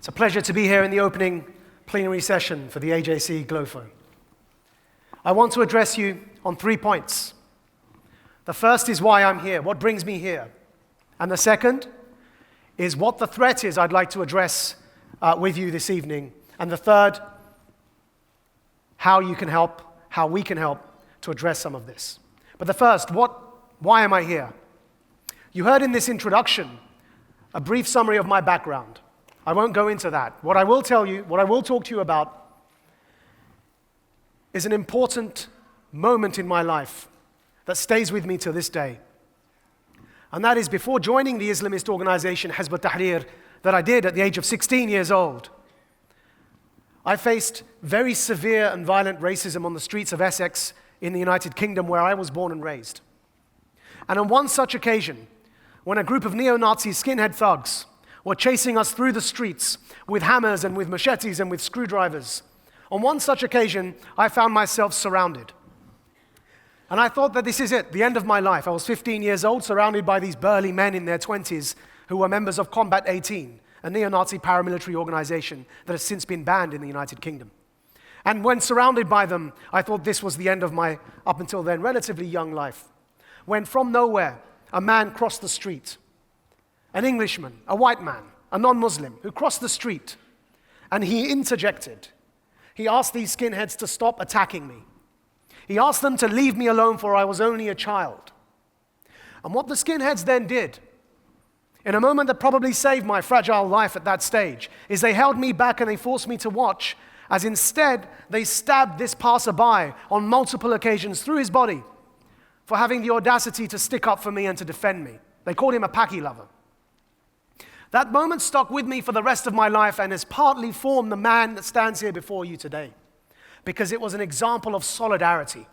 It's a pleasure to be here in the opening plenary session for the AJC Global Forum. I want to address you on 3 points. The first is why I'm here, what brings me here. And the second is what the threat is I'd like to address with you this evening. And the third, how you can help, how we can help to address some of this. But the first, why am I here? You heard in this introduction a brief summary of my background. I won't go into that. What I will tell you, what I will talk to you about is an important moment in my life that stays with me to this day. And that is before joining the Islamist organization Hizb ut-Tahrir that I did at the age of 16 years old. I faced very severe and violent racism on the streets of Essex in the United Kingdom, where I was born and raised. And on one such occasion, when a group of neo-Nazi skinhead thugs were chasing us through the streets with hammers and with machetes and with screwdrivers, on one such occasion, I found myself surrounded. And I thought that this is it, the end of my life. I was 15 years old, surrounded by these burly men in their 20s who were members of Combat 18, a neo-Nazi paramilitary organization that has since been banned in the United Kingdom. And when surrounded by them, I thought this was the end of my, up until then, relatively young life. When from nowhere, a man crossed the street, an Englishman, a white man, a non-Muslim, who crossed the street, and he interjected. He asked these skinheads to stop attacking me. He asked them to leave me alone, for I was only a child. And what the skinheads then did, in a moment that probably saved my fragile life at that stage, is they held me back and they forced me to watch, as instead they stabbed this passerby on multiple occasions through his body for having the audacity to stick up for me and to defend me. They called him a Paki lover. That moment stuck with me for the rest of my life and has partly formed the man that stands here before you today, because it was an example of solidarity.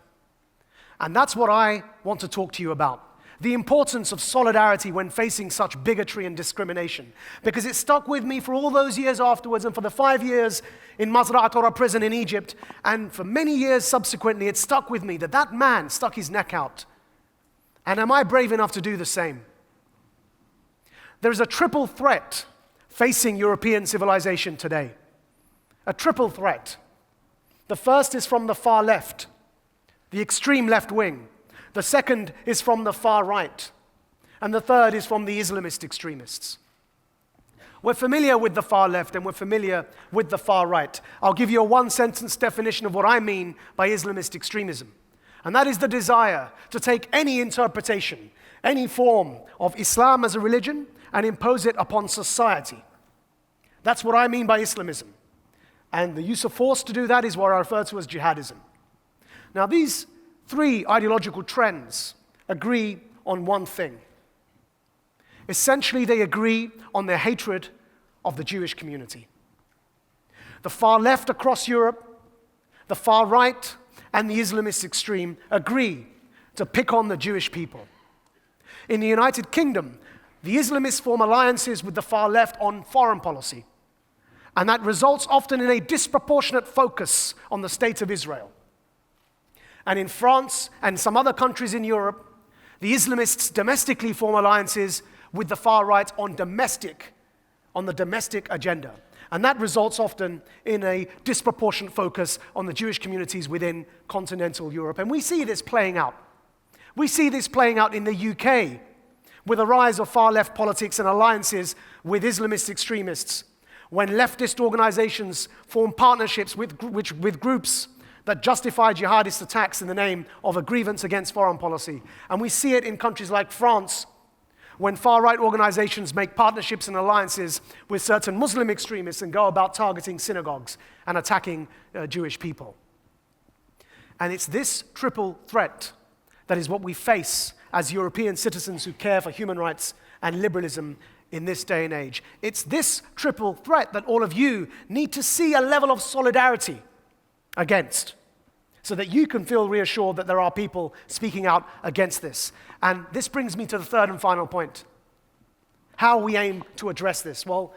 And that's what I want to talk to you about. The importance of solidarity when facing such bigotry and discrimination, because it stuck with me for all those years afterwards, and for the 5 years in Mazra'at Ora prison in Egypt, and for many years subsequently, it stuck with me that that man stuck his neck out. And am I brave enough to do the same? There is a triple threat facing European civilization today. A triple threat. The first is from the far left, the extreme left wing. The second is from the far right. And the third is from the Islamist extremists. We're familiar with the far left and we're familiar with the far right. I'll give you a one-sentence definition of what I mean by Islamist extremism. And that is the desire to take any interpretation, any form of Islam as a religion, and impose it upon society. That's what I mean by Islamism. And the use of force to do that is what I refer to as jihadism. Now, these three ideological trends agree on one thing. Essentially, they agree on their hatred of the Jewish community. The far left across Europe, the far right, and the Islamist extreme agree to pick on the Jewish people. In the United Kingdom, the Islamists form alliances with the far left on foreign policy, and that results often in a disproportionate focus on the state of Israel. And in France and some other countries in Europe, the Islamists domestically form alliances with the far right on the domestic agenda. And that results often in a disproportionate focus on the Jewish communities within continental Europe. And we see this playing out. We see this playing out in the UK, with a rise of far-left politics and alliances with Islamist extremists, when leftist organizations form partnerships with groups that justify jihadist attacks in the name of a grievance against foreign policy. And we see it in countries like France, when far-right organizations make partnerships and alliances with certain Muslim extremists and go about targeting synagogues and attacking Jewish people. And it's this triple threat that is what we face as European citizens who care for human rights and liberalism in this day and age. It's this triple threat that all of you need to see a level of solidarity against, so that you can feel reassured that there are people speaking out against this. And this brings me to the third and final point. How we aim to address this. Well,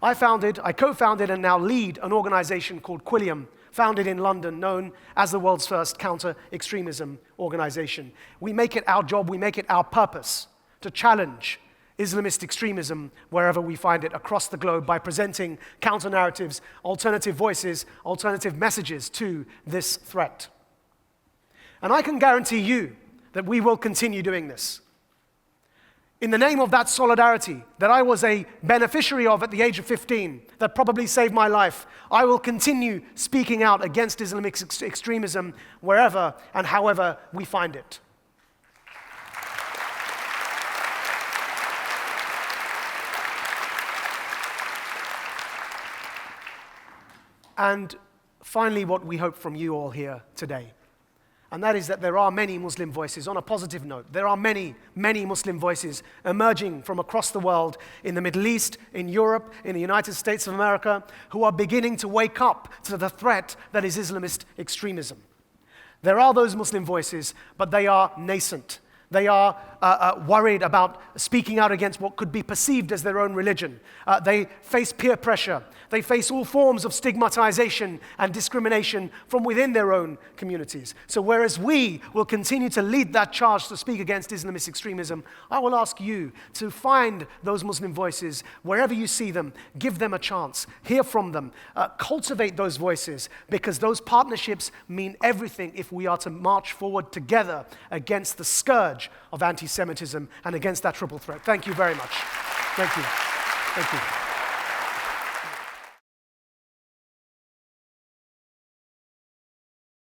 I co-founded and now lead an organization called Quilliam, founded in London, known as the world's first counter-extremism organization. We make it our job, we make it our purpose to challenge Islamist extremism wherever we find it across the globe by presenting counter-narratives, alternative voices, alternative messages to this threat. And I can guarantee you that we will continue doing this. In the name of that solidarity that I was a beneficiary of at the age of 15, that probably saved my life, I will continue speaking out against Islamic extremism wherever and however we find it. And finally, what we hope from you all here today, and that is that there are many Muslim voices, on a positive note, there are many, many Muslim voices emerging from across the world, in the Middle East, in Europe, in the United States of America, who are beginning to wake up to the threat that is Islamist extremism. There are those Muslim voices, but they are nascent. They are worried about speaking out against what could be perceived as their own religion. They face peer pressure. They face all forms of stigmatization and discrimination from within their own communities. So whereas we will continue to lead that charge to speak against Islamist extremism, I will ask you to find those Muslim voices wherever you see them, give them a chance, hear from them, cultivate those voices, because those partnerships mean everything if we are to march forward together against the scourge of anti-Semitism and against that triple threat. Thank you very much. Thank you. Thank you.